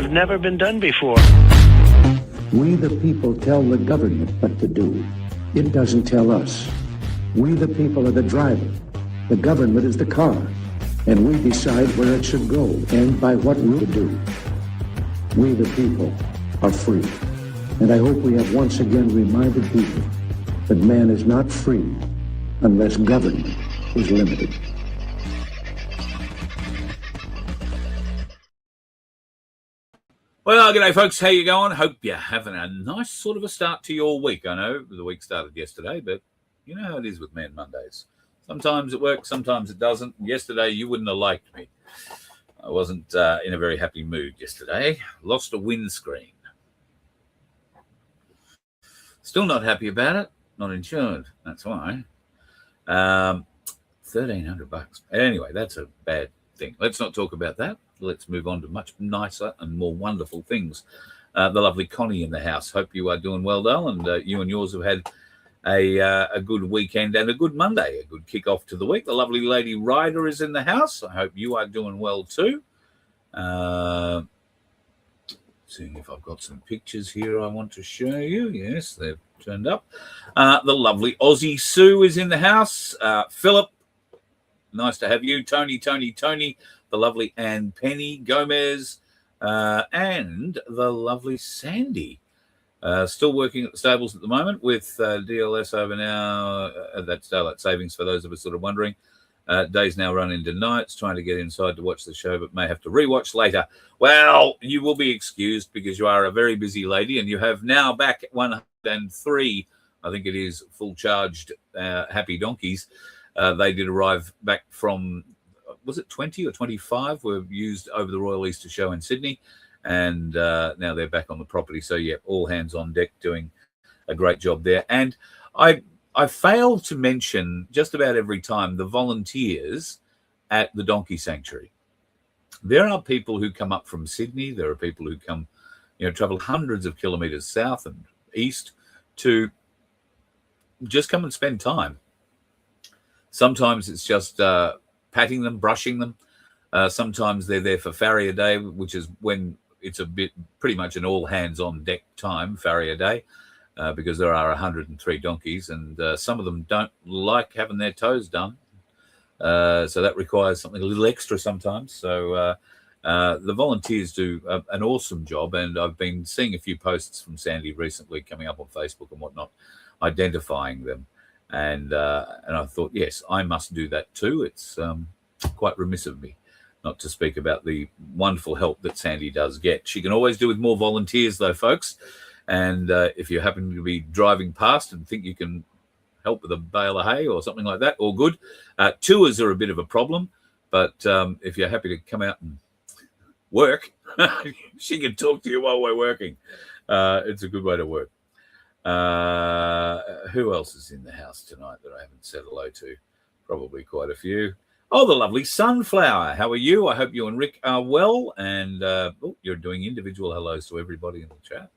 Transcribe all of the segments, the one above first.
have never been done before. We the people tell the government what to do. It doesn't tell us. We the people are the driver. The government is the car. And we decide where it should go and by what route to do. We the people are free. And I hope we have once again reminded people that man is not free unless government is limited. Well, g'day folks, how you going? Hope you're having a nice sort of a start to your week. I know the week started yesterday, but you know how it is with Man Mondays. Sometimes it works, sometimes it doesn't. Yesterday, you wouldn't have liked me. I wasn't in a very happy mood yesterday. Lost a windscreen. Still not happy about it. Not insured. That's why. $1,300. Anyway, that's a bad thing. Let's not talk about that. Let's move on to much nicer and more wonderful things. The lovely Connie in the house. Hope you are doing well, Dale, and you and yours have had a good weekend and a good Monday, a good kick-off to the week. The lovely Lady Ryder is in the house. I hope you are doing well too. Seeing if I've got some pictures here I want to show you. Yes, they've turned up. The lovely Aussie Sue is in the house. Philip, nice to have you. Tony, the lovely Anne Penny Gomez, and the lovely Sandy. Still working at the stables at the moment with DLS over now. That's daylight savings for those of us that are wondering. Days now run into nights, trying to get inside to watch the show, but may have to rewatch later. Well, you will be excused because you are a very busy lady and you have now back 103, I think it is, full-charged happy donkeys. They did arrive back from, was it 20 or 25 were used over the Royal Easter Show in Sydney, and now they're back on the property. So, yeah, all hands on deck doing a great job there. And I fail to mention just about every time the volunteers at the Donkey Sanctuary. There are people who come up from Sydney. There are people who come, travel hundreds of kilometres south and east to just come and spend time. Sometimes it's just patting them, brushing them. Sometimes they're there for farrier day, which is when it's pretty much an all hands on deck time, farrier day, because there are 103 donkeys, and some of them don't like having their toes done. So that requires something a little extra sometimes. So the volunteers do an awesome job, and I've been seeing a few posts from Sandy recently coming up on Facebook and whatnot, identifying them. And I thought, yes, I must do that too. It's quite remiss of me not to speak about the wonderful help that Sandy does get. She can always do with more volunteers, though, folks. And if you happen to be driving past and think you can help with a bale of hay or something like that, all good. Tours are a bit of a problem, but if you're happy to come out and work, she can talk to you while we're working. It's a good way to work. Who else is in the house tonight that I haven't said hello to? Probably quite a few. Oh, the lovely Sunflower. How are you? I hope you and Rick are well. And you're doing individual hellos to everybody in the chat.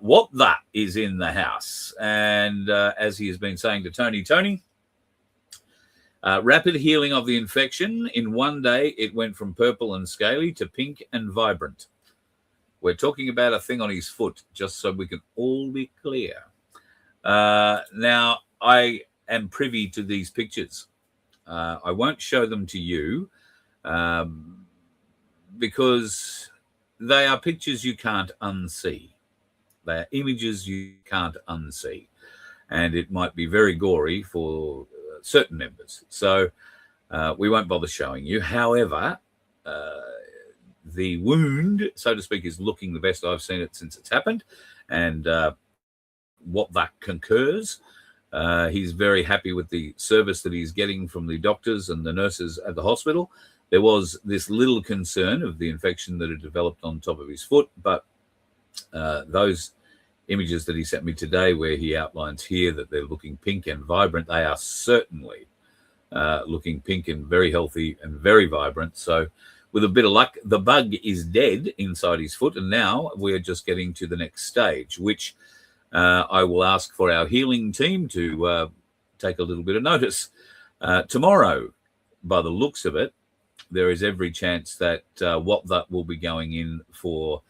What that is in the house. And as he has been saying to Tony, rapid healing of the infection. In one day, it went from purple and scaly to pink and vibrant. We're talking about a thing on his foot, just so we can all be clear. Now, I am privy to these pictures. I won't show them to you because they are pictures you can't unsee. They are images you can't unsee. And it might be very gory for certain members. So we won't bother showing you. However, the wound, so to speak, is looking the best I've seen it since it's happened. And what that concurs. He's very happy with the service that he's getting from the doctors and the nurses at the hospital. There was this little concern of the infection that had developed on top of his foot, but those images that he sent me today where he outlines here that they're looking pink and vibrant, they are certainly looking pink and very healthy and very vibrant. So with a bit of luck, the bug is dead inside his foot, and now we're just getting to the next stage, which I will ask for our healing team to take a little bit of notice. Tomorrow, by the looks of it, there is every chance that what that will be going in for,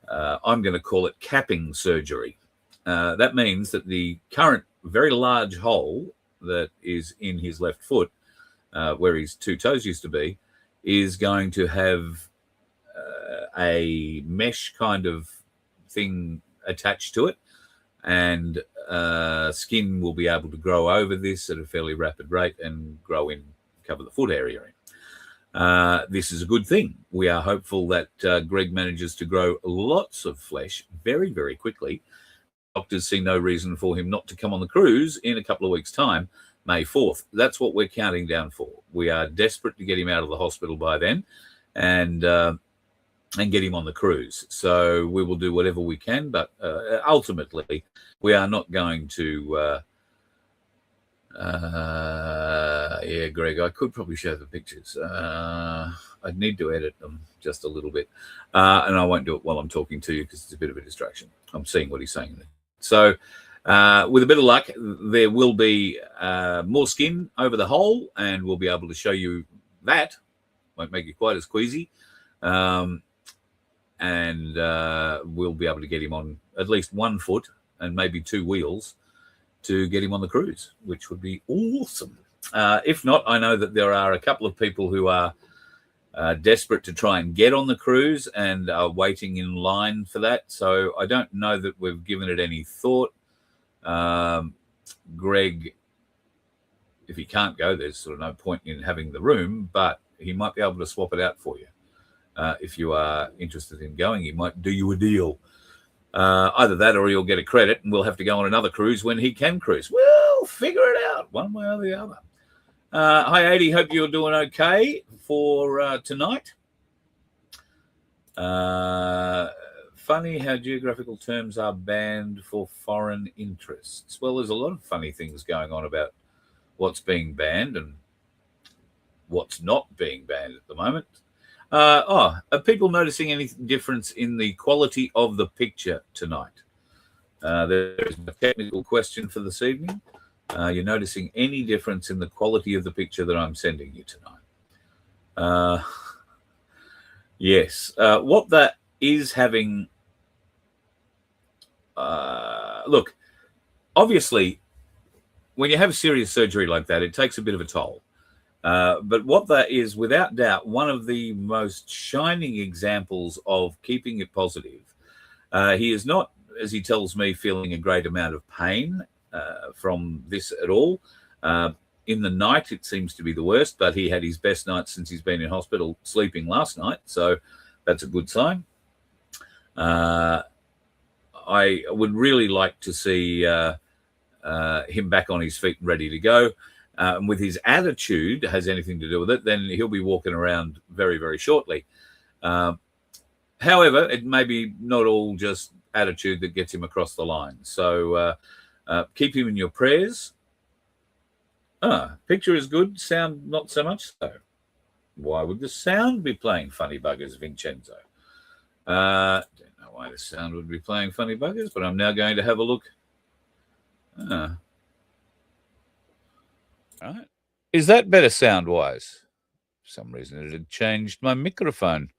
I'm going to call it capping surgery. That means that the current very large hole that is in his left foot, where his two toes used to be, is going to have a mesh kind of thing attached to it, and skin will be able to grow over this at a fairly rapid rate and grow in, cover the foot area in. This is a good thing. We are hopeful that Greg manages to grow lots of flesh very, very quickly. Doctors see no reason for him not to come on the cruise in a couple of weeks' time, May 4th. That's what we're counting down for. We are desperate to get him out of the hospital by then and get him on the cruise. So we will do whatever we can, but ultimately we are not going to... yeah, Greg, I could probably show the pictures. I'd need to edit them just a little bit. And I won't do it while I'm talking to you because it's a bit of a distraction. I'm seeing what he's saying there. So with a bit of luck, there will be more skin over the hole, and we'll be able to show you that. Won't make it quite as queasy. And we'll be able to get him on at least 1 foot and maybe 2 wheels to get him on the cruise, which would be awesome. If not, I know that there are a couple of people who are desperate to try and get on the cruise and are waiting in line for that. So I don't know that we've given it any thought. Greg, if he can't go, there's sort of no point in having the room, but he might be able to swap it out for you. If you are interested in going, he might do you a deal. Either that or he'll get a credit and we'll have to go on another cruise when he can cruise. We'll figure it out one way or the other. Hi, Adi. Hope you're doing okay for tonight. Funny how geographical terms are banned for foreign interests. Well, there's a lot of funny things going on about what's being banned and what's not being banned at the moment. Are people noticing any difference in the quality of the picture tonight? There is a technical question for this evening. You're noticing any difference in the quality of the picture that I'm sending you tonight? Yes. What that is having... look, obviously, when you have serious surgery like that, it takes a bit of a toll. But what that is, without doubt, one of the most shining examples of keeping it positive. He is not, as he tells me, feeling a great amount of pain from this at all. In the night, it seems to be the worst, but he had his best night since he's been in hospital, sleeping last night. So that's a good sign. I would really like to see him back on his feet and ready to go. And with his attitude has anything to do with it, then he'll be walking around very, very shortly. However, it may be not all just attitude that gets him across the line. So keep him in your prayers. Picture is good, sound not so much so. Why would the sound be playing funny buggers, Vincenzo? Don't know why the sound would be playing funny buggers, but I'm now going to have a look. Right. Is that better sound-wise? For some reason, it had changed my microphone.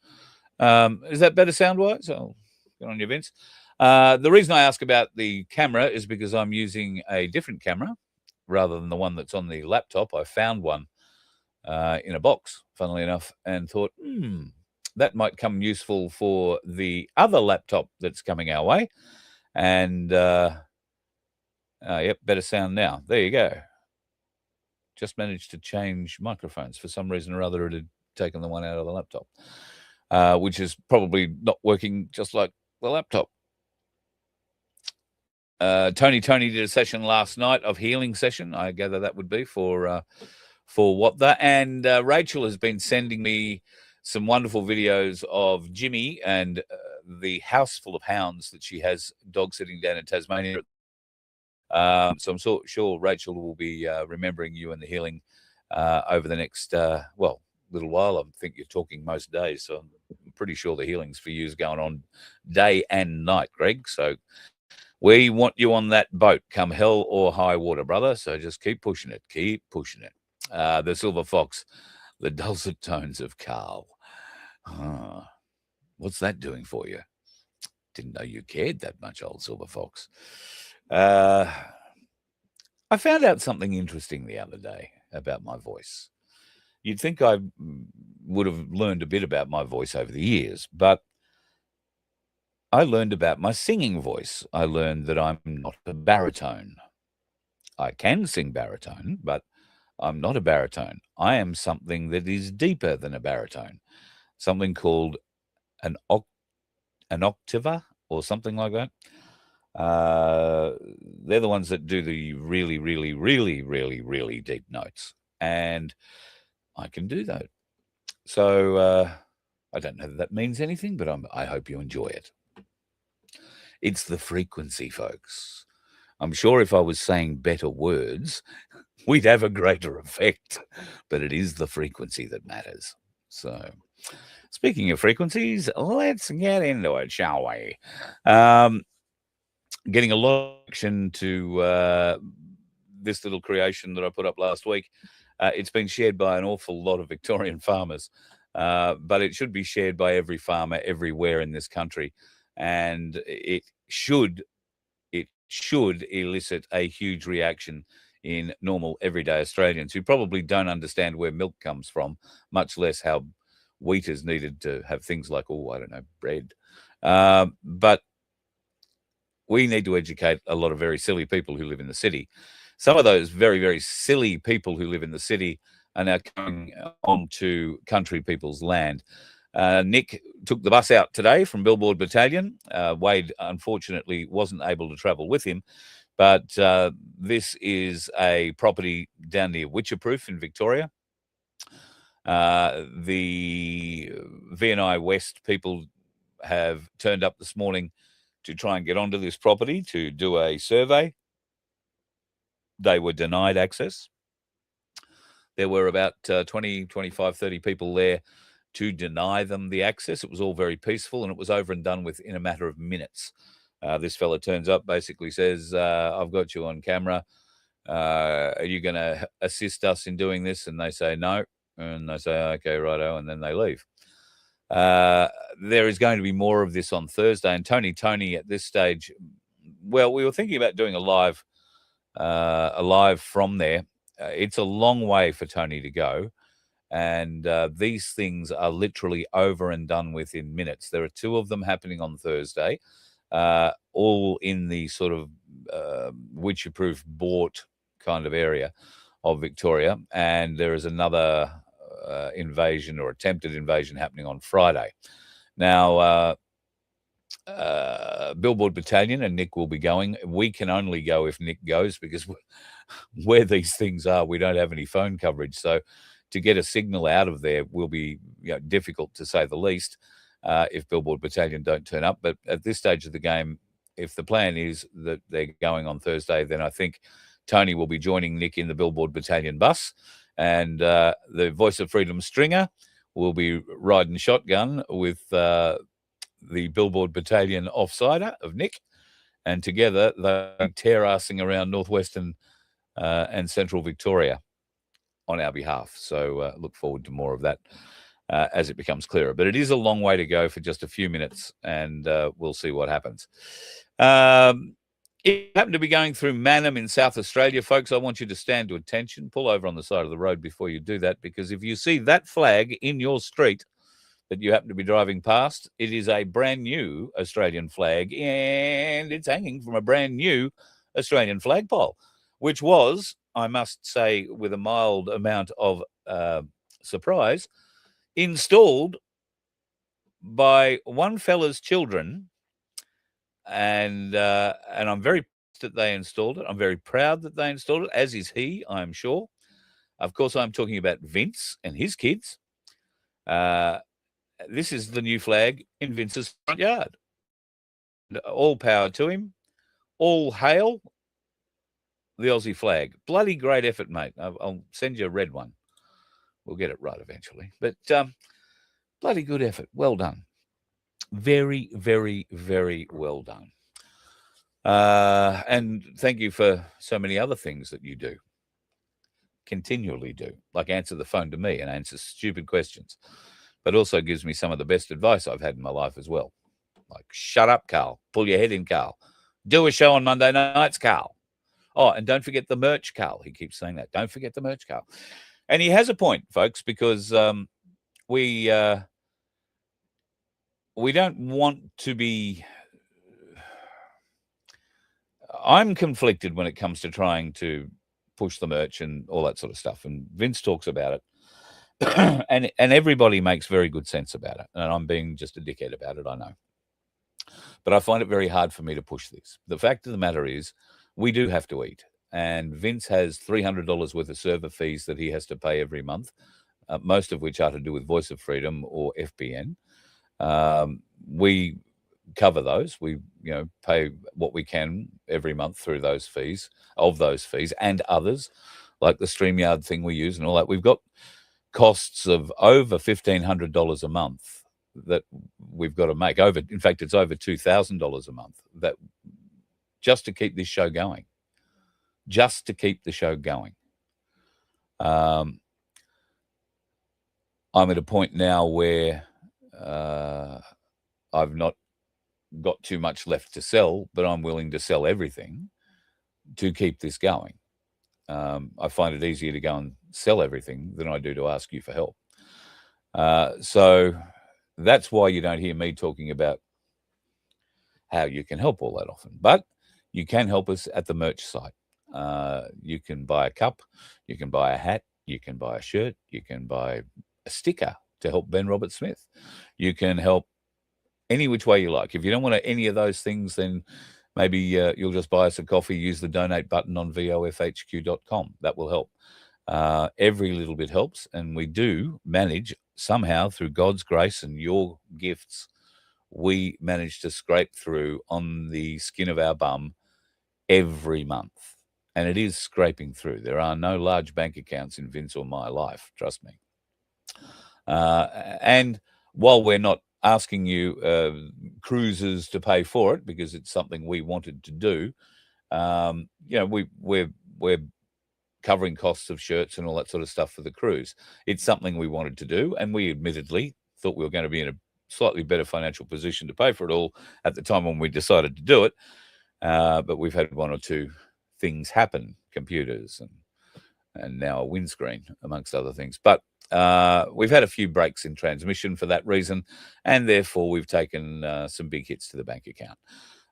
Is that better sound-wise? Oh, good on you, Vince. The reason I ask about the camera is because I'm using a different camera rather than the one that's on the laptop. I found one in a box, funnily enough, and thought, that might come useful for the other laptop that's coming our way. And, yep, better sound now. There you go. Just managed to change microphones. For some reason or other, it had taken the one out of the laptop, which is probably not working just like the laptop. Tony did a session last night of healing session. I gather that would be for what that. And Rachel has been sending me some wonderful videos of Jimmy and the house full of hounds that she has dog sitting down in Tasmania. So I'm sure Rachel will be remembering you and the healing over the next, little while. I think you're talking most days, so I'm pretty sure the healings for you is going on day and night, Greg. So we want you on that boat come hell or high water, brother. So just keep pushing it. The Silver Fox The dulcet tones of Carl. What's that doing for you? Didn't know you cared that much, old Silver Fox. I found out something interesting the other day about my voice. You'd think I would have learned a bit about my voice over the years, but I learned about my singing voice. I learned that I'm not a baritone. I can sing baritone, but I'm not a baritone. I am something that is deeper than a baritone, something called an octava or something like that. They're the ones that do the really, really, really, really, really deep notes, and I can do that. So I don't know that that means anything, but I hope you enjoy it. It's the frequency, folks. I'm sure if I was saying better words, we'd have a greater effect, but it is the frequency that matters. So, speaking of frequencies, let's get into it, shall we? Getting a lot of action to this little creation that I put up last week. It's been shared by an awful lot of Victorian farmers, but it should be shared by every farmer everywhere in this country, and it should elicit a huge reaction in normal everyday Australians who probably don't understand where milk comes from, much less how wheat is needed to have things like, bread. But we need to educate a lot of very silly people who live in the city. Some of those very, very silly people who live in the city are now coming onto country people's land. Nick took the bus out today from Billboard Battalion. Wade, unfortunately, wasn't able to travel with him, but this is a property down near Witcherproof in Victoria. The V&I West people have turned up this morning to try and get onto this property to do a survey. They were denied access. There were about 20, 25, 30 people there to deny them the access. It was all very peaceful, and it was over and done with in a matter of minutes. This fella turns up, basically says, I've got you on camera. Are you going to assist us in doing this? And they say no. And they say, okay, righto, and then they leave. There is going to be more of this on Thursday. And Tony at this stage, well, we were thinking about doing a live from there. It's a long way for Tony to go. And these things are literally over and done with in minutes. There are two of them happening on Thursday, all in the sort of Witcherproof Bort kind of area of Victoria. And there is another invasion or attempted invasion happening on Friday. Now, Billboard Battalion and Nick will be going. We can only go if Nick goes, because where these things are, we don't have any phone coverage. So to get a signal out of there will be difficult, to say the least, if Billboard Battalion don't turn up. But at this stage of the game, if the plan is that they're going on Thursday, then I think Tony will be joining Nick in the Billboard Battalion bus, and the Voice of Freedom Stringer will be riding shotgun with the Billboard Battalion offsider of Nick, and together they're tear-assing around northwestern and central Victoria on our behalf. So look forward to more of that as it becomes clearer. But it is a long way to go for just a few minutes, and we'll see what happens. If you happen to be going through Mannum in South Australia, folks, I want you to stand to attention. Pull over on the side of the road before you do that, because if you see that flag in your street that you happen to be driving past, it is a brand new Australian flag, and it's hanging from a brand new Australian flagpole, which was, I must say, with a mild amount of surprise, installed by one fella's children, and I'm very pleased that they installed it. I'm very proud that they installed it, as is he, I'm sure. Of course, I'm talking about Vince and his kids. This is the new flag in Vince's front yard. All power to him. All hail the Aussie flag. Bloody great effort, mate. I'll send you a red one. We'll get it right eventually. But bloody good effort. Well done. Very, very, very well done. And thank you for so many other things that you do. continually do, like answer the phone to me and answer stupid questions, but also gives me some of the best advice I've had in my life as well. Like, shut up, Carl. Pull your head in, Carl. Do a show on Monday nights, Carl. Oh, and don't forget the merch, Carl. He keeps saying that. Don't forget the merch, Carl. And he has a point, folks, because we don't want to be... I'm conflicted when it comes to trying to push the merch and all that sort of stuff. And Vince talks about it. and everybody makes very good sense about it. And I'm being just a dickhead about it, I know. But I find it very hard for me to push this. The fact of the matter is, we do have to eat. And Vince has $300 worth of server fees that he has to pay every month, most of which are to do with Voice of Freedom or FBN. We cover those. We pay what we can every month through those fees, and others, like the StreamYard thing we use and all that. We've got costs of over $1,500 a month that we've got to make. In fact, it's over $2,000 a month that just to keep this show going. Just to keep the show going. I'm at a point now where I've not got too much left to sell, but I'm willing to sell everything to keep this going. I find it easier to go and sell everything than I do to ask you for help. So that's why you don't hear me talking about how you can help all that often. But you can help us at the merch site. You can buy a cup, you can buy a hat, you can buy a shirt, you can buy a sticker to help Ben Robert Smith. You can help any which way you like. If you don't want any of those things, then maybe you'll just buy us a coffee, use the donate button on vofhq.com. That will help. Every little bit helps, and we do manage somehow through God's grace and your gifts, we manage to scrape through on the skin of our bum every month. And it is scraping through. There are no large bank accounts in Vince or my life, trust me. And while we're not asking you cruises to pay for it, because it's something we wanted to do, we're covering costs of shirts and all that sort of stuff for the cruise. It's something we wanted to do, and we admittedly thought we were going to be in a slightly better financial position to pay for it all at the time when we decided to do it. But we've had one or two things happen, computers and now a windscreen, amongst other things. But we've had a few breaks in transmission for that reason, and therefore we've taken some big hits to the bank account.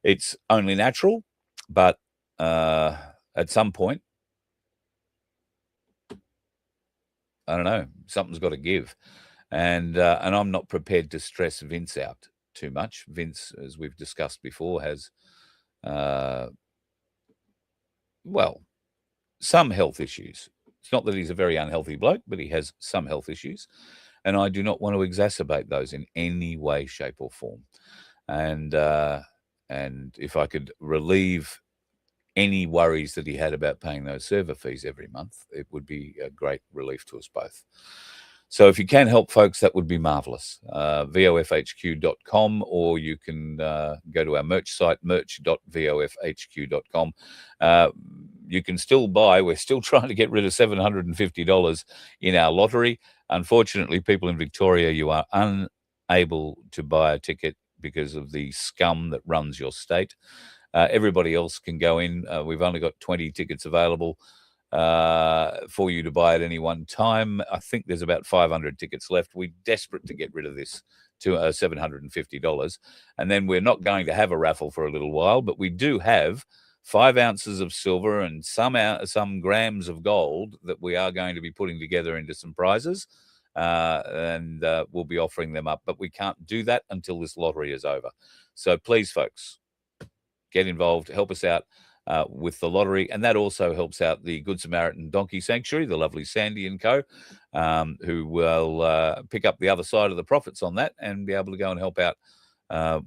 It's only natural, but at some point, I don't know, something's got to give. And I'm not prepared to stress Vince out too much. Vince, as we've discussed before, has, some health issues. It's not that he's a very unhealthy bloke, but he has some health issues. And I do not want to exacerbate those in any way, shape, or form. And if I could relieve any worries that he had about paying those server fees every month, it would be a great relief to us both. So if you can help, folks, that would be marvelous. VOFHQ.com, or you can go to our merch site, merch.vofhq.com. You can still buy. We're still trying to get rid of $750 in our lottery. Unfortunately, people in Victoria, you are unable to buy a ticket because of the scum that runs your state. Everybody else can go in. We've only got 20 tickets available for you to buy at any one time. I think there's about 500 tickets left. We're desperate to get rid of this to $750. And then we're not going to have a raffle for a little while, but we do have 5 ounces of silver and some grams of gold that we are going to be putting together into some prizes. And we'll be offering them up, but we can't do that until this lottery is over. So please, folks, get involved, help us out with the lottery, and that also helps out the Good Samaritan Donkey Sanctuary, the lovely Sandy and co, who will pick up the other side of the profits on that and be able to go and help out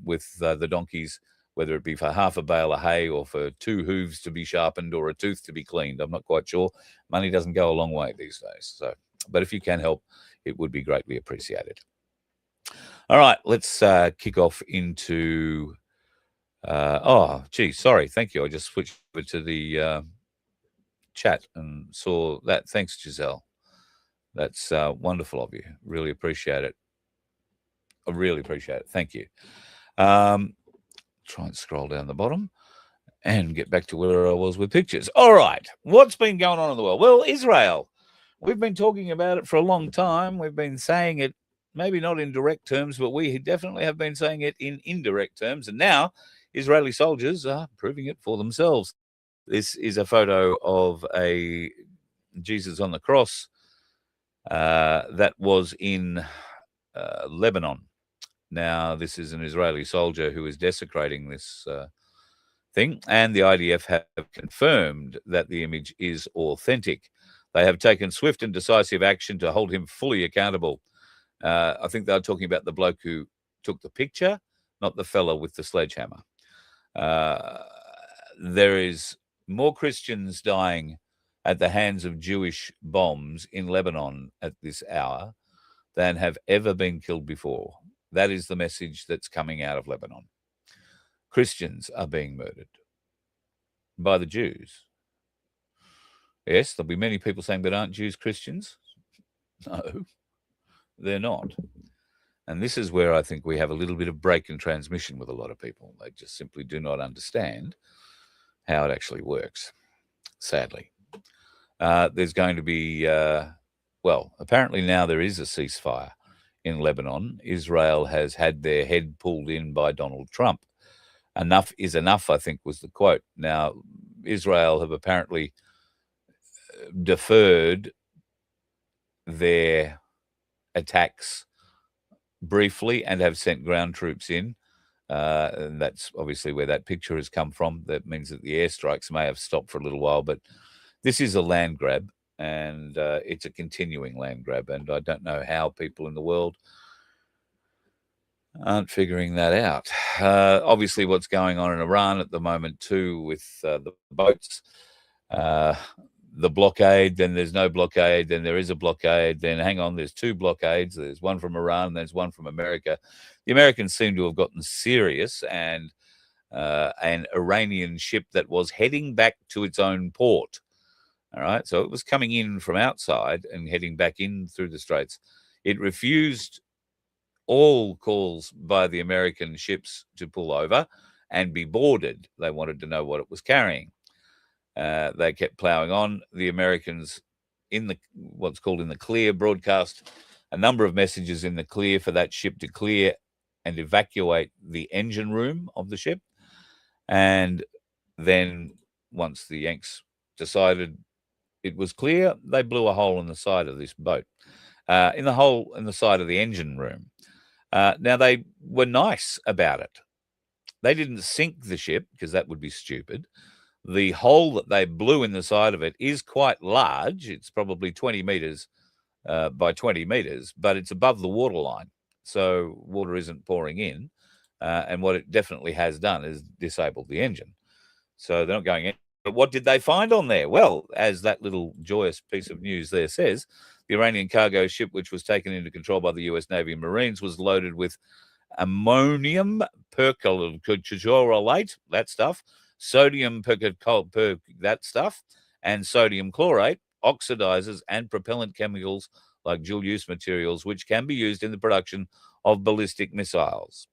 with the donkeys, whether it be for half a bale of hay or for 2 hooves to be sharpened or a tooth to be cleaned. I'm not quite sure. Money doesn't go a long way these days. So, but if you can help, it would be greatly appreciated. All right, let's kick off into... sorry. Thank you. I just switched over to the chat and saw that. Thanks, Giselle. That's wonderful of you. Really appreciate it. I really appreciate it. Thank you. Try and scroll down the bottom and get back to where I was with pictures. All right. What's been going on in the world? Well, Israel. We've been talking about it for a long time. We've been saying it, maybe not in direct terms, but we definitely have been saying it in indirect terms. And now Israeli soldiers are proving it for themselves. This is a photo of a Jesus on the cross that was in Lebanon. Now, this is an Israeli soldier who is desecrating this thing, and the IDF have confirmed that the image is authentic. They have taken swift and decisive action to hold him fully accountable. I think they're talking about the bloke who took the picture, not the fellow with the sledgehammer. There is more Christians dying at the hands of Jewish bombs in Lebanon at this hour than have ever been killed before. That is the message that's coming out of Lebanon. Christians are being murdered by the Jews. Yes, there'll be many people saying, but aren't Jews Christians? No, they're not. And this is where I think we have a little bit of break in transmission with a lot of people. They just simply do not understand how it actually works, sadly. There's going to be, apparently now there is a ceasefire in Lebanon. Israel has had their head pulled in by Donald Trump. Enough is enough, I think, was the quote. Now, Israel have apparently deferred their attacks briefly and have sent ground troops in. And that's obviously where that picture has come from. That means that the airstrikes may have stopped for a little while, but this is a land grab, and it's a continuing land grab. And I don't know how people in the world aren't figuring that out. Obviously, what's going on in Iran at the moment, too, with the boats, the blockade, then there's no blockade, then there is a blockade, then hang on, there's two blockades. There's one from Iran, and there's one from America. The Americans seem to have gotten serious, and an Iranian ship that was heading back to its own port. All right, so it was coming in from outside and heading back in through the Straits. It refused all calls by the American ships to pull over and be boarded. They wanted to know what it was carrying. They kept plowing on. The Americans, in the what's called in the clear, broadcast a number of messages in the clear for that ship to clear and evacuate the engine room of the ship. And then once the Yanks decided it was clear, they blew a hole in the side of this boat, in the hole in the side of the engine room. Now, they were nice about it. They didn't sink the ship because that would be stupid. The hole that they blew in the side of it is quite large. It's probably 20 meters by 20 meters, but it's above the waterline. So water isn't pouring in. And what it definitely has done is disabled the engine. So they're not going in. But what did they find on there? Well, as that little joyous piece of news there says, the Iranian cargo ship, which was taken into control by the US Navy and Marines, was loaded with ammonium perchlorate, that stuff, sodium perchlorate, that stuff, and sodium chlorate, oxidizers and propellant chemicals like dual-use materials, which can be used in the production of ballistic missiles.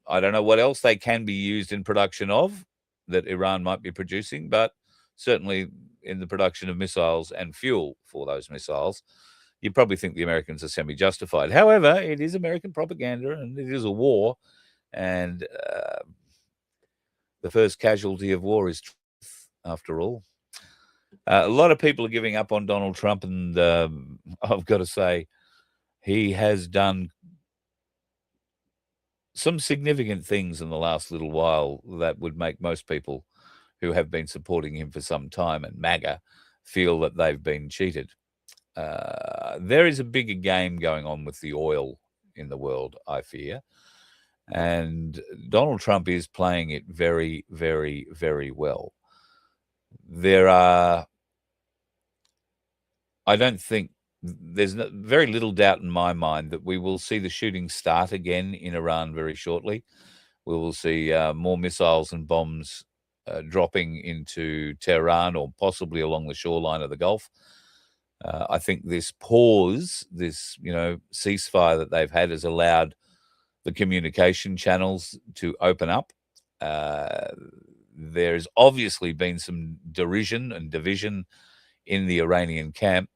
I don't know what else they can be used in production of that Iran might be producing, but certainly in the production of missiles and fuel for those missiles, you probably think the Americans are semi-justified. However, it is American propaganda and it is a war, and the first casualty of war is truth, after all. A lot of people are giving up on Donald Trump, and I've got to say, he has done some significant things in the last little while that would make most people who have been supporting him for some time and MAGA feel that they've been cheated. There is a bigger game going on with the oil in the world, I fear. And Donald Trump is playing it very, very, very well. I don't think, there's very little doubt in my mind that we will see the shooting start again in Iran very shortly. We will see more missiles and bombs dropping into Tehran or possibly along the shoreline of the Gulf. I think this pause, this ceasefire that they've had, has allowed the communication channels to open up. There's obviously been some derision and division in the Iranian camp,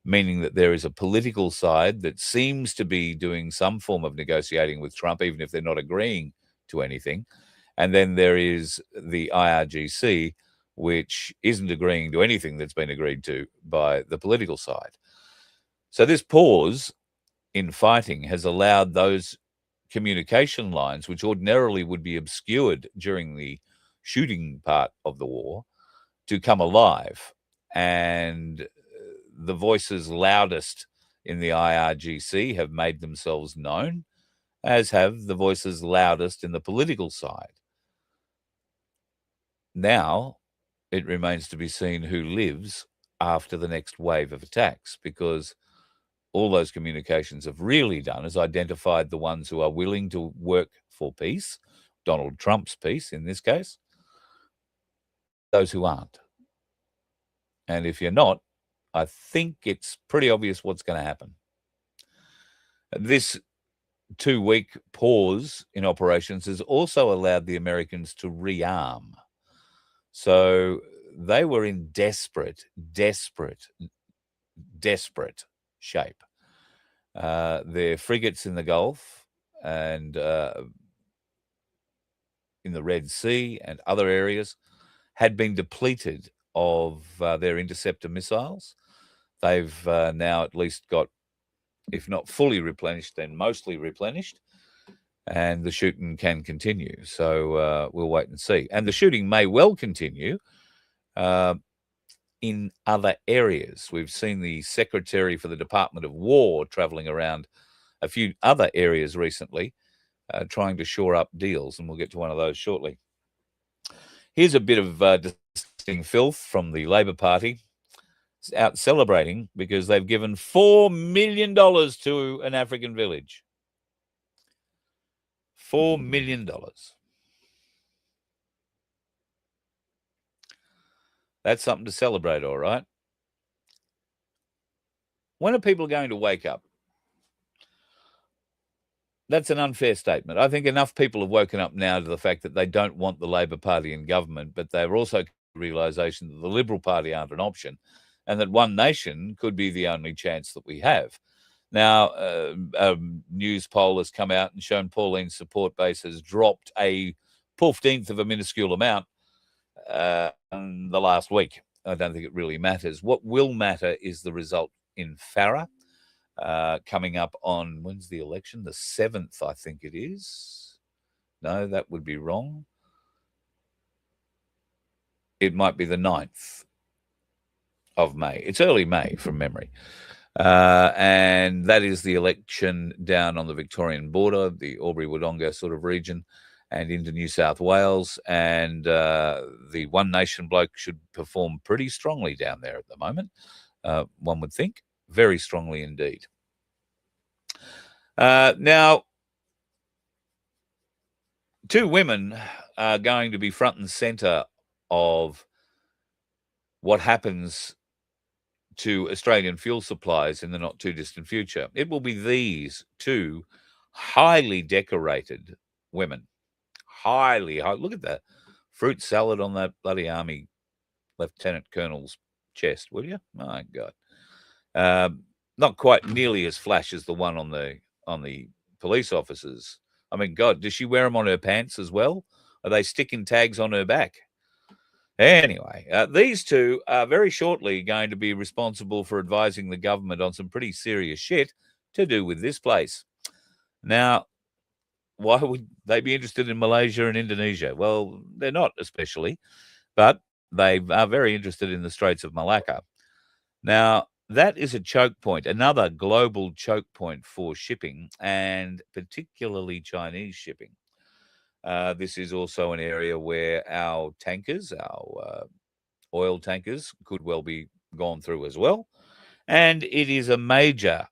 meaning that there is a political side that seems to be doing some form of negotiating with Trump, even if they're not agreeing to anything. And then there is the IRGC, which isn't agreeing to anything that's been agreed to by the political side. So this pause in fighting has allowed those communication lines, which ordinarily would be obscured during the shooting part of the war, to come alive. And the voices loudest in the IRGC have made themselves known, as have the voices loudest in the political side. Now, it remains to be seen who lives after the next wave of attacks, because all those communications have really done is identified the ones who are willing to work for peace, Donald Trump's peace in this case, those who aren't. And if you're not, I think it's pretty obvious what's going to happen. This 2-week pause in operations has also allowed the Americans to rearm. So they were in desperate shape. Their frigates in the Gulf and in the Red Sea and other areas had been depleted of their interceptor missiles. They've now at least got, if not fully replenished, then mostly replenished, and the shooting can continue. So we'll wait and see. And the shooting may well continue in other areas. We've seen the Secretary for the Department of War traveling around a few other areas recently, trying to shore up deals, and we'll get to one of those shortly. Here's a bit of disgusting filth from the Labor Party. It's out celebrating because they've given $4 million to an African village. $4 million. That's something to celebrate, all right. When are people going to wake up? That's an unfair statement. I think enough people have woken up now to the fact that they don't want the Labor Party in government, but they're also realization that the Liberal Party aren't an option, and that one nation could be the only chance that we have. Now, a news poll has come out and shown Pauline's support base has dropped a 15th of a minuscule amount in the last week. I don't think it really matters. What will matter is the result in Farah coming up on, when's the election? The 7th, I think it is. No, that would be wrong. It might be the 9th of May. It's early May from memory. And that is the election down on the Victorian border, the Albury-Wodonga sort of region, and into New South Wales. And the One Nation bloke should perform pretty strongly down there at the moment, one would think. Very strongly indeed. Now, 2 women are going to be front and centre of what happens to Australian fuel supplies in the not too distant future. It will be these 2 highly decorated women. Look at that fruit salad on that bloody Army Lieutenant Colonel's chest, will you? My God. Not quite nearly as flash as the one on the police officers. I mean, God, does she wear them on her pants as well? Are they sticking tags on her back? Anyway, these 2 are very shortly going to be responsible for advising the government on some pretty serious shit to do with this place. Now, why would they be interested in Malaysia and Indonesia? Well, they're not especially, but they are very interested in the Straits of Malacca. Now, that is a choke point, another global choke point for shipping, and particularly Chinese shipping. This is also an area where our tankers, our oil tankers, could well be gone through as well. And it is a major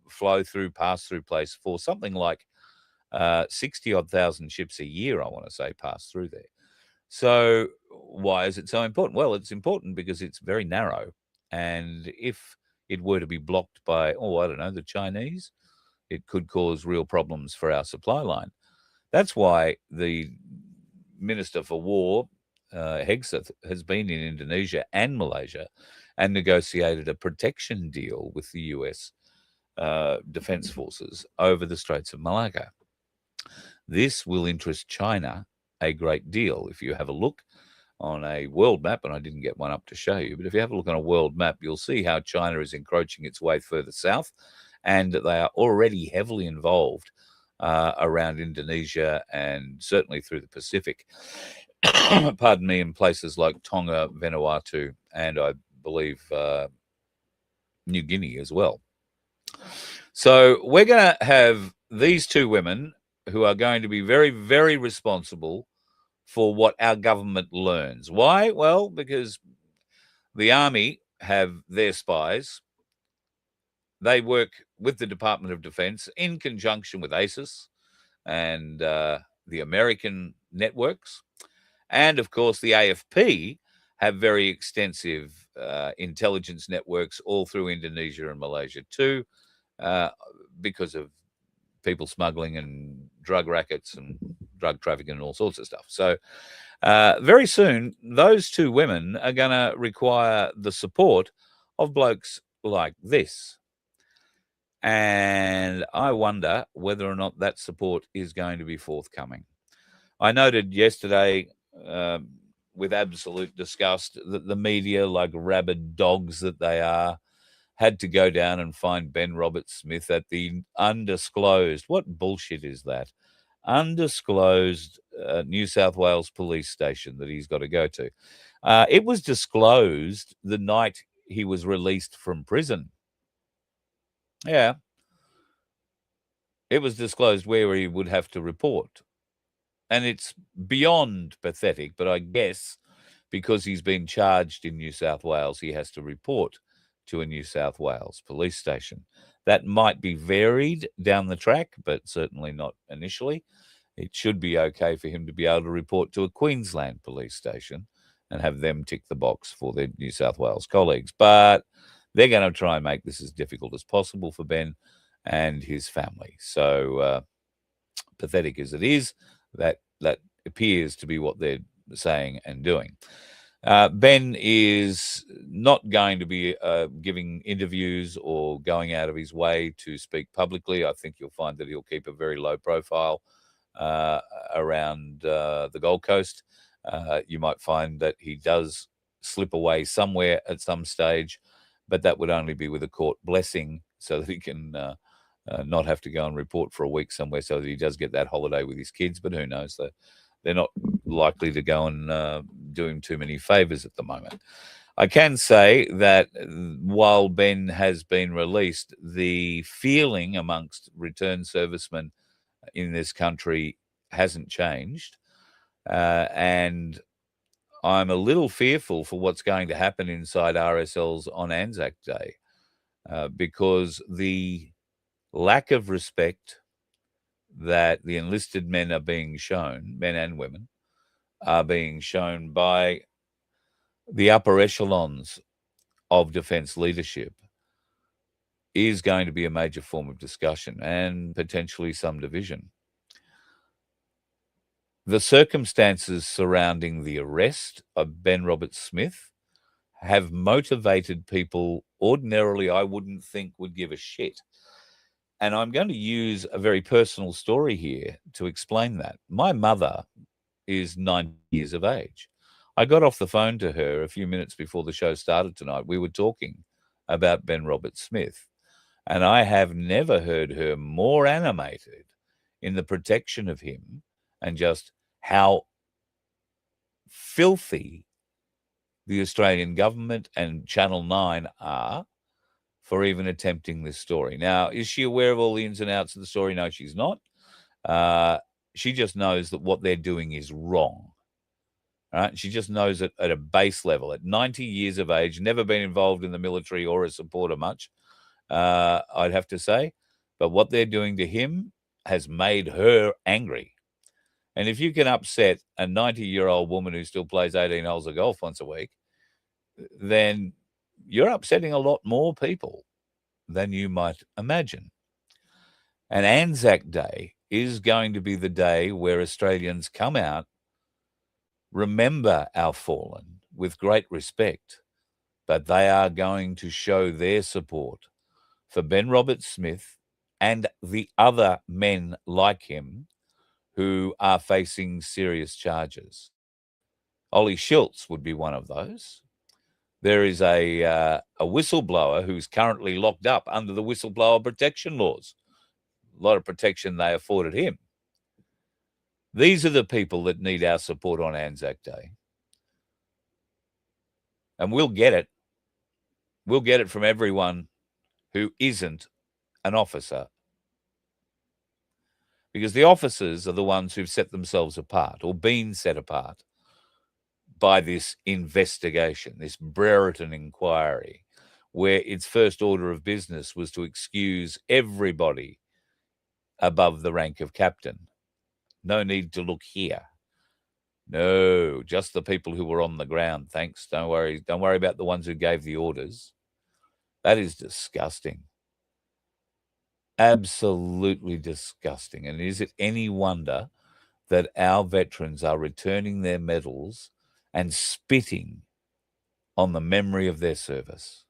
flow through, pass through place for something like 60-odd thousand ships a year, I want to say, pass through there. So why is it so important? Well, it's important because it's very narrow. And if it were to be blocked by, I don't know, the Chinese, it could cause real problems for our supply line. That's why the Minister for War, Hegseth, has been in Indonesia and Malaysia and negotiated a protection deal with the US defense forces over the Straits of Malacca. This will interest China a great deal. If you have a look on a world map, and I didn't get one up to show you, but if you have a look on a world map, you'll see how China is encroaching its way further south, and they are already heavily involved around Indonesia and certainly through the Pacific, pardon me, in places like Tonga, Vanuatu, and I believe New Guinea as well. So we're going to have these two women who are going to be very, very responsible for what our government learns. Why? Well, because the army have their spies. They work with the Department of Defense in conjunction with ACIS and the American networks. And, of course, the AFP have very extensive intelligence networks all through Indonesia and Malaysia too, because of people smuggling and drug rackets and drug trafficking and all sorts of stuff. So very soon, those two women are going to require the support of blokes like this. And I wonder whether or not that support is going to be forthcoming. I noted yesterday with absolute disgust that the media, like rabid dogs that they are, had to go down and find Ben Roberts-Smith at the undisclosed, what bullshit is that? Undisclosed New South Wales police station that he's got to go to. It was disclosed the night he was released from prison. Yeah. It was disclosed where he would have to report. And it's beyond pathetic, but I guess because he's been charged in New South Wales, he has to report to a New South Wales police station. That might be varied down the track, but certainly not initially. It should be okay for him to be able to report to a Queensland police station and have them tick the box for their New South Wales colleagues. But they're going to try and make this as difficult as possible for Ben and his family. So pathetic as it is, that appears to be what they're saying and doing. Ben is not going to be giving interviews or going out of his way to speak publicly. I think you'll find that he'll keep a very low profile around the Gold Coast. You might find that he does slip away somewhere at some stage, but that would only be with a court blessing so that he can not have to go and report for a week somewhere, so that he does get that holiday with his kids. But who knows? They're not likely to go and do him too many favors at the moment. I can say that while Ben has been released, the feeling amongst returned servicemen in this country hasn't changed. And I'm a little fearful for what's going to happen inside RSLs on Anzac Day, because the lack of respect that the enlisted men are being shown, men and women, are being shown by the upper echelons of defence leadership is going to be a major form of discussion and potentially some division. The circumstances surrounding the arrest of Ben Roberts-Smith have motivated people ordinarily I wouldn't think would give a shit. And I'm going to use a very personal story here to explain that. My mother is 90 years of age. I got off the phone to her a few minutes before the show started tonight. We were talking about Ben Roberts-Smith, and I have never heard her more animated in the protection of him and just how filthy the Australian government and Channel 9 are for even attempting this story. Now, is she aware of all the ins and outs of the story? No, she's not. She just knows that what they're doing is wrong. Right? She just knows it at a base level. At 90 years of age, never been involved in the military or a supporter much, I'd have to say. But what they're doing to him has made her angry. And if you can upset a 90-year-old woman who still plays 18 holes of golf once a week, then you're upsetting a lot more people than you might imagine. And Anzac Day is going to be the day where Australians come out, remember our fallen with great respect, but they are going to show their support for Ben Roberts-Smith and the other men like him who are facing serious charges. Ollie Schultz would be one of those. There is a whistleblower who's currently locked up under the whistleblower protection laws. A lot of protection they afforded him. These are the people that need our support on Anzac Day. And we'll get it. We'll get it from everyone who isn't an officer. Because the officers are the ones who've set themselves apart or been set apart by this investigation, this Brereton inquiry, where its first order of business was to excuse everybody above the rank of captain. No need to look here. No, just the people who were on the ground. Thanks. Don't worry about the ones who gave the orders. That is disgusting. Absolutely disgusting. And is it any wonder that our veterans are returning their medals and spitting on the memory of their service?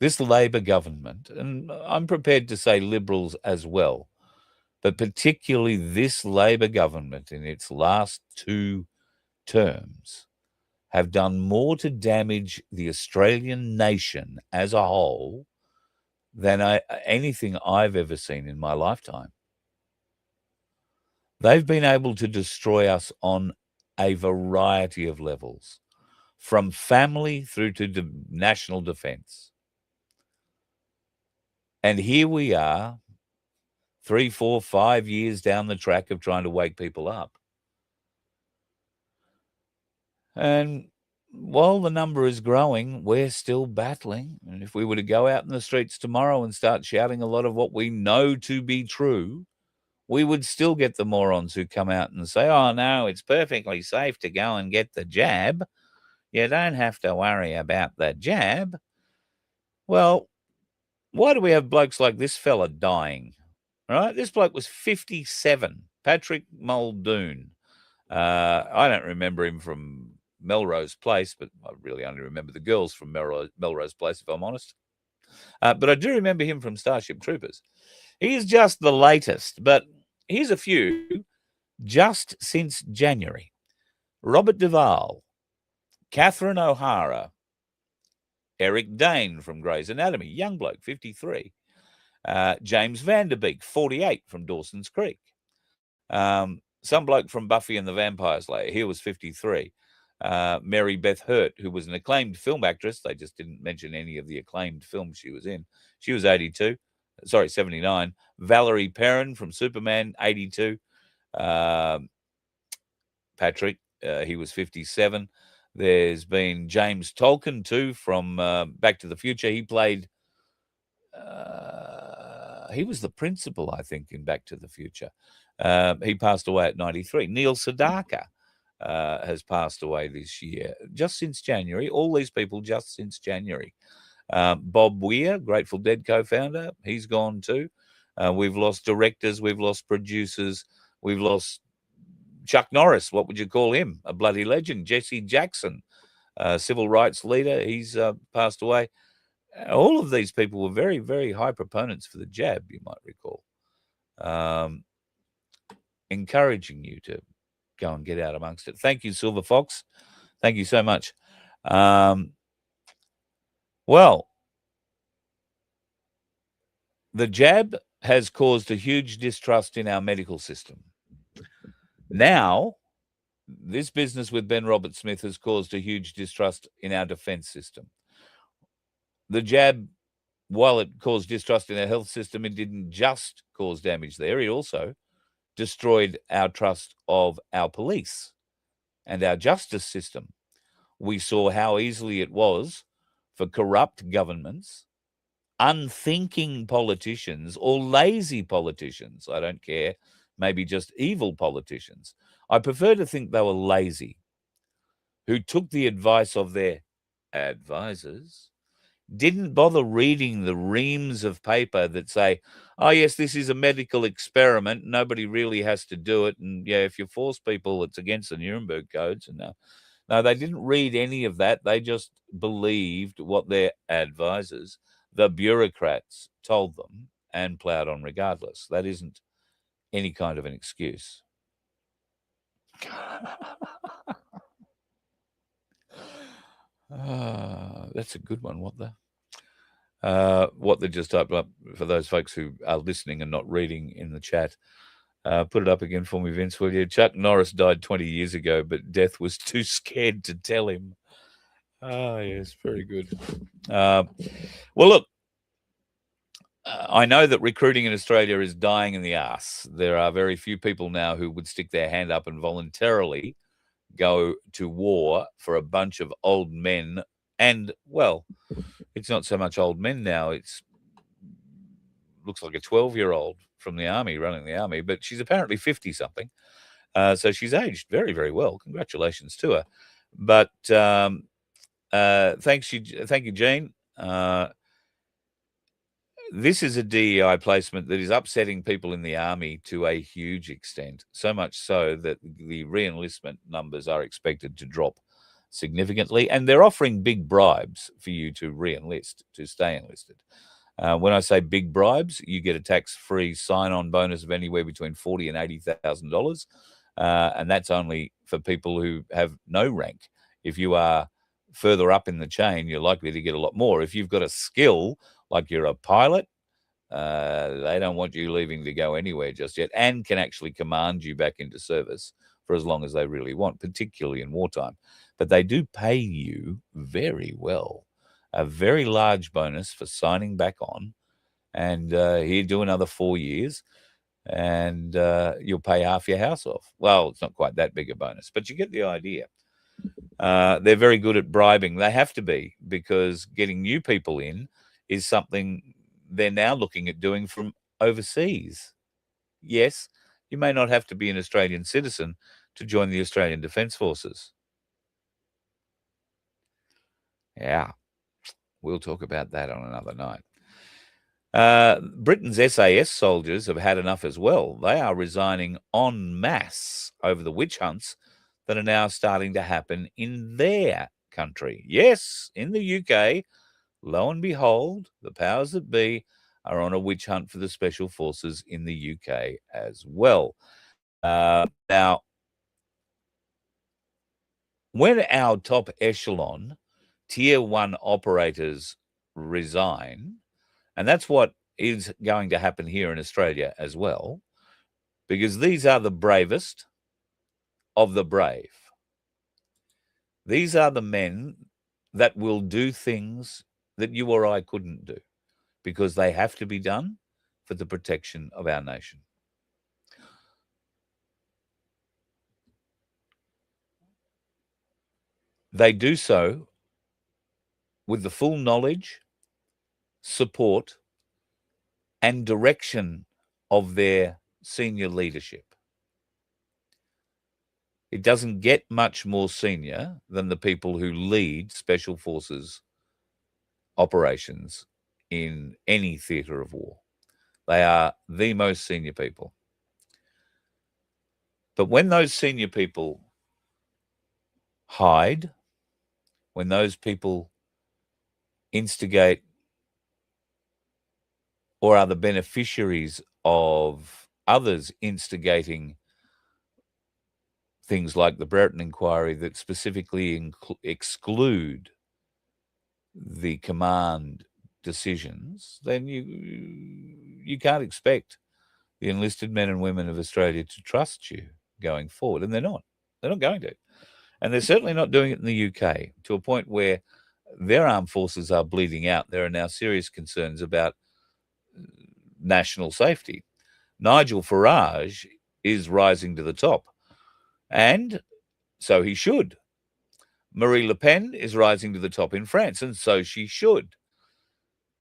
This Labor government, and I'm prepared to say Liberals as well, but particularly this Labor government in its last 2 terms, have done more to damage the Australian nation as a whole than anything I've ever seen in my lifetime. They've been able to destroy us on a variety of levels, from family through to national defence. And here we are, 3, 4, 5 years down the track of trying to wake people up. And while the number is growing, we're still battling. And if we were to go out in the streets tomorrow and start shouting a lot of what we know to be true, we would still get the morons who come out and say, oh, no, it's perfectly safe to go and get the jab. You don't have to worry about the jab. Well, why do we have blokes like this fella dying? Right? This bloke was 57, Patrick Muldoon. I don't remember him from Melrose Place, but I really only remember the girls from Melrose Place, if I'm honest. But I do remember him from Starship Troopers. He's just the latest, but here's a few just since January. Robert Duvall, Catherine O'Hara, Eric Dane from Grey's Anatomy, young bloke, 53. James Vanderbeek, 48, from Dawson's Creek. Some bloke from Buffy and the Vampire Slayer, he was 53. Mary Beth Hurt, who was an acclaimed film actress. They just didn't mention any of the acclaimed films she was in. She was 79. Valerie Perrin from Superman, 82. Patrick, he was 57. There's been James Tolkien, too, from Back to the Future. He played... he was the principal, I think, in Back to the Future. He passed away at 93. Neil Sedaka has passed away this year, just since January. All these people just since January. Bob Weir, Grateful Dead co-founder, he's gone too. We've lost directors, we've lost producers, we've lost Chuck Norris. What would you call him? A bloody legend. Jesse Jackson, civil rights leader, he's passed away. All of these people were very, very high proponents for the jab, you might recall. Encouraging you to go and get out amongst it. Thank you, Silver Fox. Thank you so much. Well, the jab has caused a huge distrust in our medical system. Now, this business with Ben Roberts-Smith has caused a huge distrust in our defense system. The jab, while it caused distrust in our health system, it didn't just cause damage there. It also destroyed our trust of our police and our justice system. We saw how easily it was for corrupt governments unthinking politicians or lazy politicians. I don't care. Maybe just evil politicians. I prefer to think they were lazy, who took the advice of their advisors, didn't bother reading the reams of paper that say, oh, yes, this is a medical experiment. Nobody really has to do it. And, yeah, if you force people, it's against the Nuremberg codes. And no, they didn't read any of that. They just believed what their advisors, the bureaucrats, told them and plowed on regardless. That isn't any kind of an excuse. That's a good one. What they just typed up for those folks who are listening and not reading in the chat. Put it up again for me, Vince, will you? Chuck Norris died 20 years ago, but death was too scared to tell him. Oh, yes, very good. Well, look, I know that recruiting in Australia is dying in the arse. There are very few people now who would stick their hand up and voluntarily go to war for a bunch of old men. And, well, it's not so much old men now. It's looks like a 12-year-old from the army running the army, but she's apparently 50-something. So she's aged very, very well. Congratulations to her. But thank you, Jean. This is a DEI placement that is upsetting people in the army to a huge extent, so much so that the re-enlistment numbers are expected to drop significantly, and they're offering big bribes for you to re-enlist, to stay enlisted. When I say big bribes, you get a tax-free sign-on bonus of anywhere between $40,000 and $80,000, and that's only for people who have no rank. If you are further up in the chain, you're likely to get a lot more. If you've got a skill, like you're a pilot, they don't want you leaving to go anywhere just yet, and can actually command you back into service for as long as they really want, particularly in wartime. But they do pay you very well. A very large bonus for signing back on, and here do another 4 years, and you'll pay half your house off. Well, it's not quite that big a bonus, but you get the idea. They're very good at bribing. They have to be, because getting new people in is something they're now looking at doing from overseas. Yes, you may not have to be an Australian citizen to join the Australian Defence Forces. Yeah. We'll talk about that on another night. Britain's SAS soldiers have had enough as well. They are resigning en masse over the witch hunts that are now starting to happen in their country. Yes, in the UK, lo and behold, the powers that be are on a witch hunt for the special forces in the UK as well. Now, when our top echelon Tier 1 operators resign, and that's what is going to happen here in Australia as well, because these are the bravest of the brave. These are the men that will do things that you or I couldn't do, because they have to be done for the protection of our nation. They do so with the full knowledge, support, and direction of their senior leadership. It doesn't get much more senior than the people who lead special forces operations in any theatre of war. They are the most senior people. But when those senior people hide, when those people instigate or are the beneficiaries of others instigating things like the Brereton inquiry that specifically exclude the command decisions, then you can't expect the enlisted men and women of Australia to trust you going forward. And they're not going to. And they're certainly not doing it in the UK, to a point where their armed forces are bleeding out. There are now serious concerns about national safety. Nigel Farage is rising to the top, and so he should. Marie Le Pen is rising to the top in France, and so she should.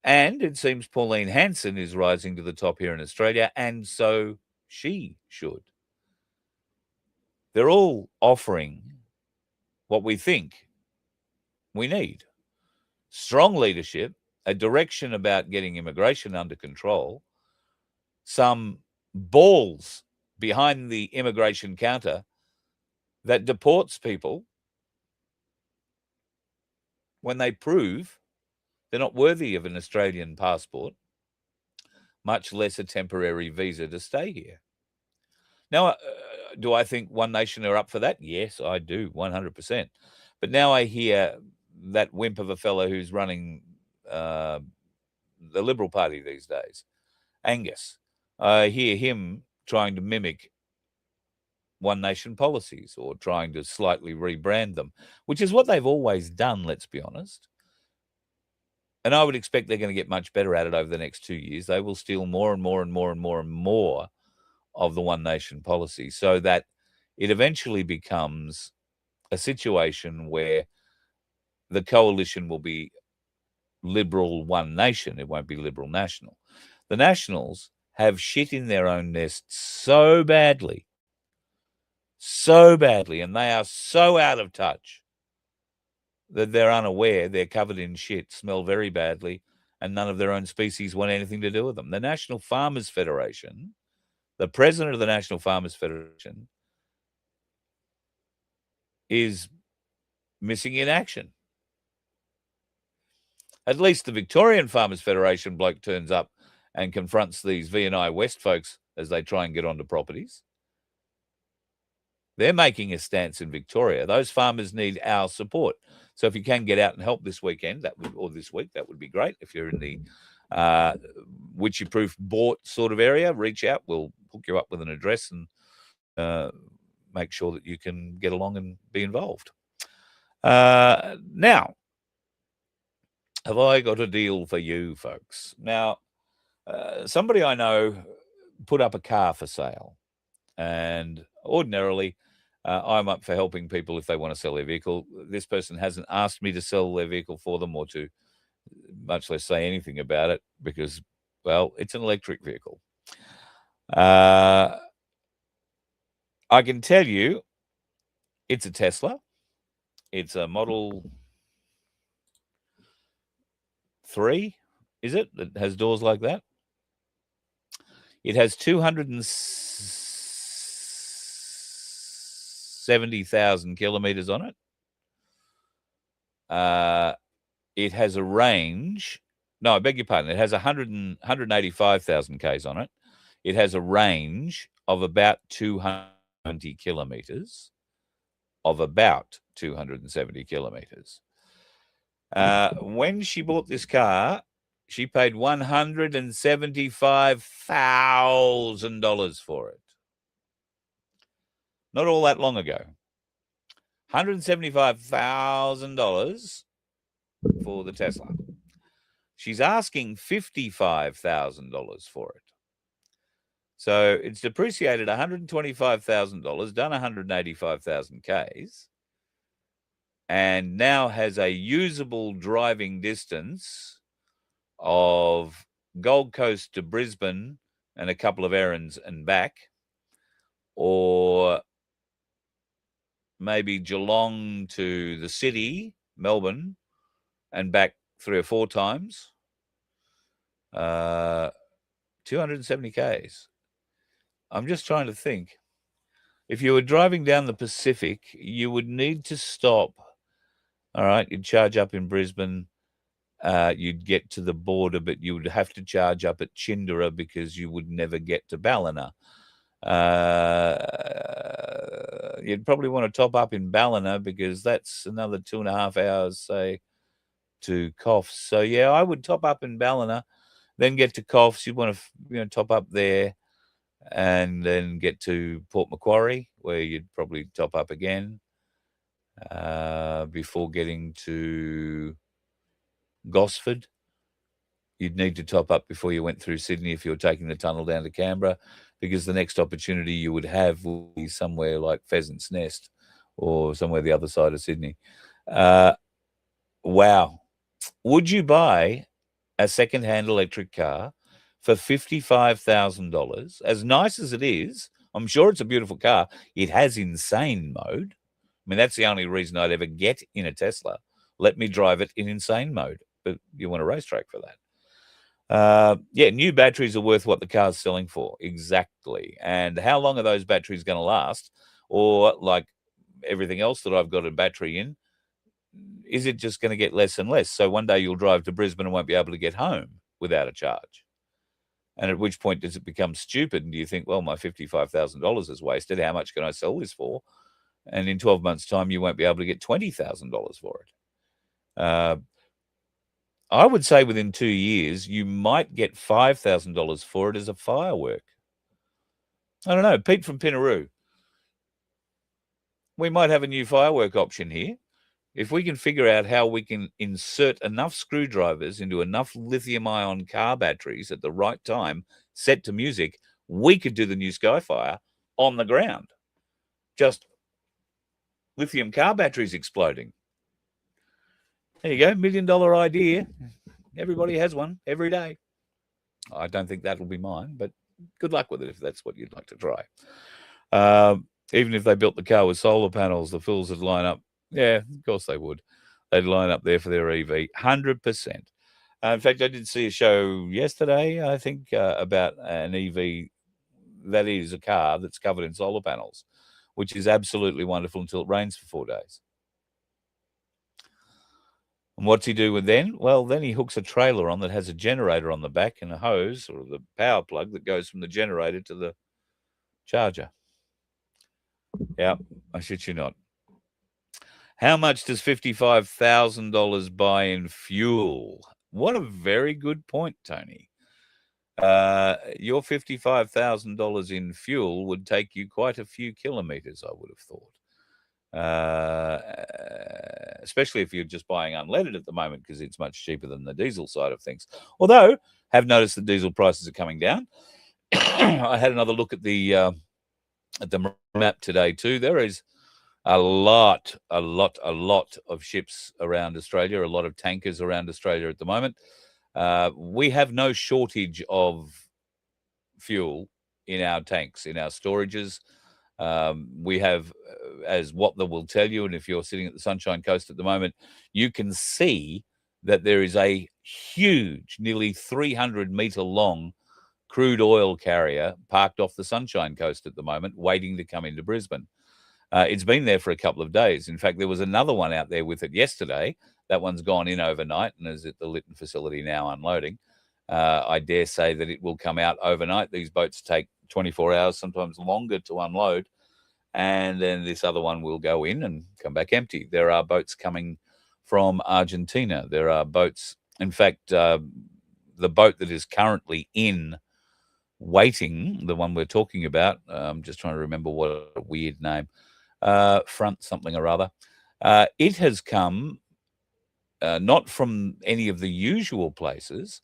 And it seems Pauline Hanson is rising to the top here in Australia, and so she should. They're all offering what we think we need: strong leadership, a direction about getting immigration under control, some balls behind the immigration counter that deports people when they prove they're not worthy of an Australian passport, much less a temporary visa to stay here. Now, do I think One Nation are up for that? Yes, I do, 100%. But now I hear that wimp of a fellow who's running the Liberal Party these days, Angus. I hear him trying to mimic One Nation policies or trying to slightly rebrand them, which is what they've always done, let's be honest. And I would expect they're going to get much better at it over the next 2 years. They will steal more and more and more and more and more of the One Nation policy, so that it eventually becomes a situation where the coalition will be Liberal One Nation. It won't be Liberal National. The Nationals have shit in their own nest so badly, and they are so out of touch that they're unaware they're covered in shit, smell very badly, and none of their own species want anything to do with them. The National Farmers Federation, the president of the National Farmers Federation, is missing in action. At least the Victorian Farmers Federation bloke turns up and confronts these V&I West folks as they try and get onto properties. They're making a stance in Victoria. Those farmers need our support. So if you can get out and help this weekend, or this week, that would be great. If you're in the witchy-proof Bort sort of area, reach out. We'll hook you up with an address and make sure that you can get along and be involved. Now, have I got a deal for you folks? Now, somebody I know put up a car for sale, and ordinarily I'm up for helping people if they want to sell their vehicle. This person hasn't asked me to sell their vehicle for them or to much less say anything about it because, well, it's an electric vehicle. I can tell you it's a Tesla. It's a Model 3, is it, that has doors like that? It has 270,000 kilometers on it. It has a range. No, I beg your pardon. It has 185,000 Ks on it. It has a range of about 270 kilometers. When she bought this car, she paid $175,000 for it. Not all that long ago. $175,000 for the Tesla. She's asking $55,000 for it. So it's depreciated $125,000, done 185,000 Ks, and now has a usable driving distance of Gold Coast to Brisbane and a couple of errands and back, or maybe Geelong to the city, Melbourne, and back 3 or 4 times. 270 Ks. I'm just trying to think. If you were driving down the Pacific, you would need to stop. All right, you'd charge up in Brisbane. You'd get to the border, but you would have to charge up at Chindera because you would never get to Ballina. You'd probably want to top up in Ballina because that's another 2.5 hours, say, to Coffs. So, yeah, I would top up in Ballina, then get to Coffs. You'd want to top up there and then get to Port Macquarie, where you'd probably top up again before getting to Gosford. You'd need to top up before you went through Sydney if you were taking the tunnel down to Canberra, because the next opportunity you would have would be somewhere like Pheasant's Nest or somewhere the other side of Sydney. Wow. Would you buy a second-hand electric car for $55,000. As nice as it is, I'm sure it's a beautiful car. It has insane mode. I mean, that's the only reason I'd ever get in a Tesla. Let me drive it in insane mode. But you want a racetrack for that. Yeah, new batteries are worth what the car's selling for. Exactly. And how long are those batteries going to last? Or like everything else that I've got a battery in, is it just going to get less and less? So one day you'll drive to Brisbane and won't be able to get home without a charge. And at which point does it become stupid? And do you think, well, my $55,000 is wasted. How much can I sell this for? And in 12 months' time, you won't be able to get $20,000 for it. I would say within 2 years, you might get $5,000 for it as a firework. I don't know. Pete from Pinaroo. We might have a new firework option here. If we can figure out how we can insert enough screwdrivers into enough lithium-ion car batteries at the right time, set to music, we could do the new Skyfire on the ground. Just lithium car batteries exploding. There you go, $1 million idea. Everybody has one every day. I don't think that'll be mine, but good luck with it if that's what you'd like to try. Even if they built the car with solar panels, the fools would line up. Yeah, of course they would. They'd line up there for their EV, 100%. In fact, I did see a show yesterday, I think, about an EV that is a car that's covered in solar panels, which is absolutely wonderful until it rains for 4 days. And what's he do with then? Well, then he hooks a trailer on that has a generator on the back and a hose or the power plug that goes from the generator to the charger. Yeah, I shit you not. How much does $55,000 buy in fuel? What a very good point, Tony. Your $55,000 in fuel would take you quite a few kilometers, I would have thought. Especially if you're just buying unleaded at the moment, because it's much cheaper than the diesel side of things. Although, have noticed that diesel prices are coming down. I had another look at the map today too. There is a lot of ships around Australia, a lot of tankers around Australia at the moment. We have no shortage of fuel in our tanks, in our storages. We have, as what they will tell you, and if you're sitting at the Sunshine Coast at the moment, you can see that there is a huge, nearly 300-meter long crude oil carrier parked off the Sunshine Coast at the moment, waiting to come into Brisbane. It's been there for a couple of days. In fact, there was another one out there with it yesterday. That one's gone in overnight and is at the Lytton facility now unloading. I dare say that it will come out overnight. These boats take 24 hours, sometimes longer, to unload. And then this other one will go in and come back empty. There are boats coming from Argentina. There are boats. In fact, the boat that is currently in waiting, the one we're talking about, I'm just trying to remember what a weird name, Front something or other. It has come not from any of the usual places.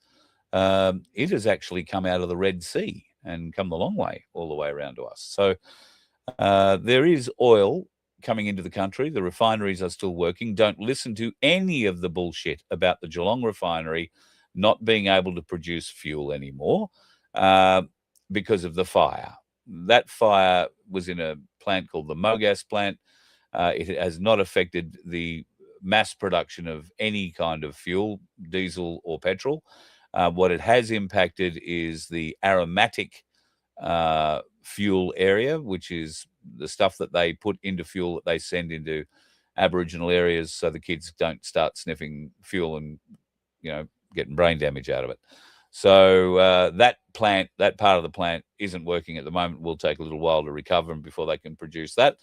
It has actually come out of the Red Sea and come the long way, all the way around to us. So there is oil coming into the country. The refineries are still working. Don't listen to any of the bullshit about the Geelong refinery not being able to produce fuel anymore because of the fire. That fire was in a plant called the Mogas plant. It has not affected the mass production of any kind of fuel, diesel or petrol. What it has impacted is the aromatic fuel area, which is the stuff that they put into fuel that they send into Aboriginal areas so the kids don't start sniffing fuel and, you know, getting brain damage out of it. So that plant, that part of the plant isn't working at the moment. Will take a little while to recover before they can produce that.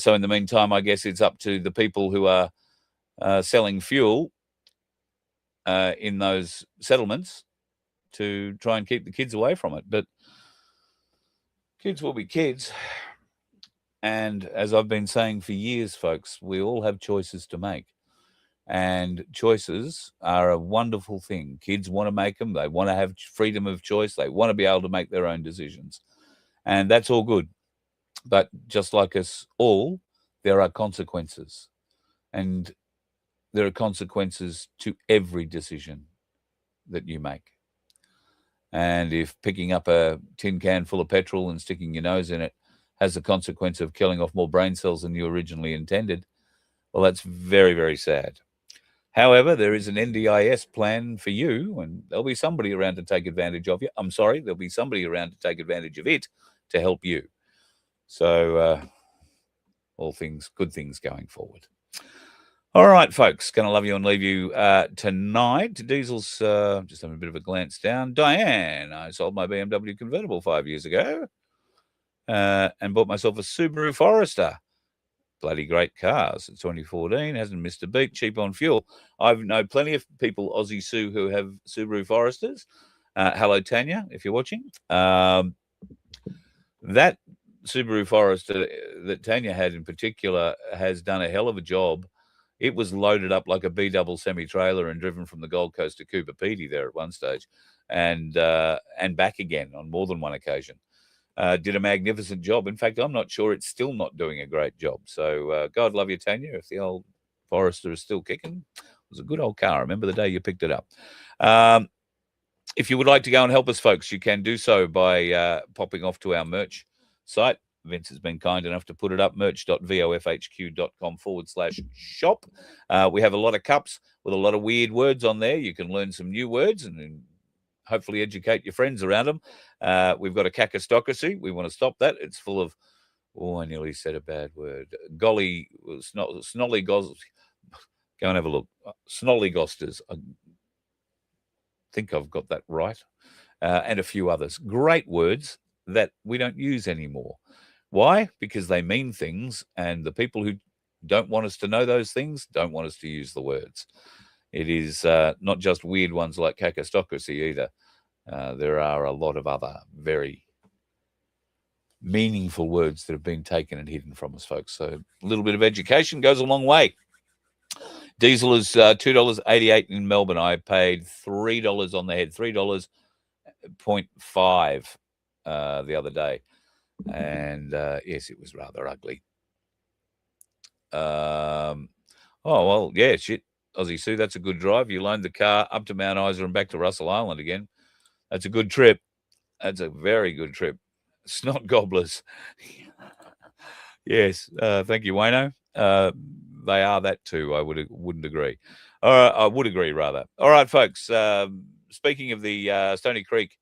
So in the meantime, I guess it's up to the people who are selling fuel in those settlements to try and keep the kids away from it. But kids will be kids. And as I've been saying for years, folks, we all have choices to make. And choices are a wonderful thing. Kids want to make them. They want to have freedom of choice. They want to be able to make their own decisions. And that's all good. But just like us all, there are consequences. And there are consequences to every decision. that you make. And if picking up a tin can full of petrol and sticking your nose in it has the consequence of killing off more brain cells than you originally intended, well, that's very, very sad. However, there is an NDIS plan for you, and there'll be somebody around to take advantage of you. I'm sorry, there'll be somebody around to take advantage of it to help you. So all things, good things going forward. All right, folks, going to love you and leave you tonight. Diesel's just having a bit of a glance down. Diane, I sold my BMW convertible 5 years ago and bought myself a Subaru Forester. Bloody great cars. It's 2014, hasn't missed a beat, cheap on fuel. I know plenty of people, Aussie Sue, who have Subaru Foresters. Hello, Tanya, if you're watching. That Subaru Forester that Tanya had in particular has done a hell of a job. It was loaded up like a B-double semi-trailer and driven from the Gold Coast to Cooper Pedy there at one stage and back again on more than one occasion. Did a magnificent job. In fact, I'm not sure it's still not doing a great job. So God love you, Tanya, if the old Forester is still kicking. It was a good old car. I remember the day you picked it up. If you would like to go and help us, folks, you can do so by popping off to our merch site. Vince has been kind enough to put it up, merch.vofhq.com/shop. We have a lot of cups with a lot of weird words on there. You can learn some new words and hopefully educate your friends around them. We've got a cacostocracy. We want to stop that. It's full of, oh, I nearly said a bad word. Golly, snolly-gos. Go and have a look. Snolly-gosters. I think I've got that right. And a few others. Great words that we don't use anymore. Why? Because they mean things, and the people who don't want us to know those things don't want us to use the words. It is not just weird ones like cacostocracy either. There are a lot of other very meaningful words that have been taken and hidden from us, folks. So a little bit of education goes a long way. Diesel is $2.88 in Melbourne. I paid $3 on the head, $3.5 the other day. And yes, it was rather ugly. Oh, well, yeah, shit. Aussie Sue, that's a good drive. You loaned the car up to Mount Isa and back to Russell Island again. That's a good trip. That's a very good trip. Snot gobblers. Yes, thank you, Wayno. They are that too. I wouldn't agree. All right, I would agree, rather. All right, folks. Speaking of the Stony Creek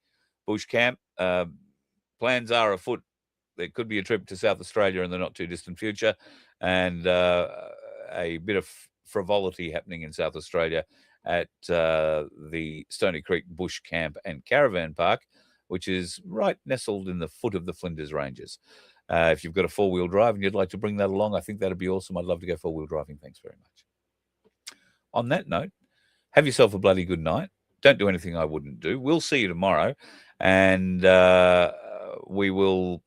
Bush Camp, plans are afoot. There could be a trip to South Australia in the not-too-distant future, and a bit of frivolity happening in South Australia at the Stony Creek Bush Camp and Caravan Park, which is right nestled in the foot of the Flinders Ranges. If you've got a four-wheel drive and you'd like to bring that along, I think that'd be awesome. I'd love to go four-wheel driving. Thanks very much. On that note, have yourself a bloody good night. Don't do anything I wouldn't do. We'll see you tomorrow, and we will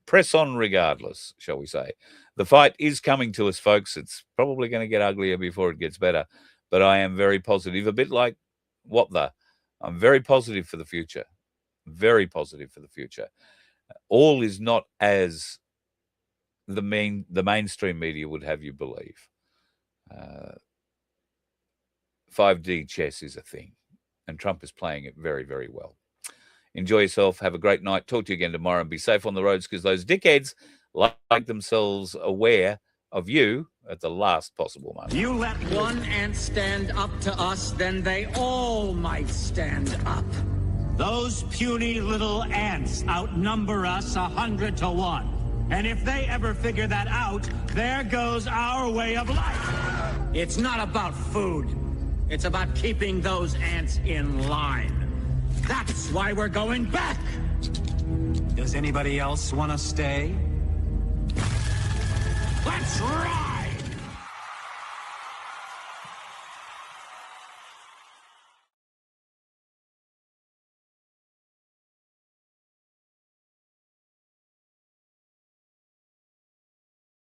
press on regardless, shall we say. The fight is coming to us, folks. It's probably going to get uglier before it gets better, but I am very positive, a bit like I'm very positive for the future. Very positive for the future. All is not as the mainstream media would have you believe. 5D chess is a thing, and Trump is playing it very, very well. Enjoy yourself. Have a great night. Talk to you again tomorrow, and be safe on the roads, because those dickheads like themselves aware of you at the last possible moment. You let one ant stand up to us, then they all might stand up. Those puny little ants outnumber us 100 to 1. And if they ever figure that out, there goes our way of life. It's not about food. It's about keeping those ants in line. That's why we're going back. Does anybody else want to stay? Let's rock!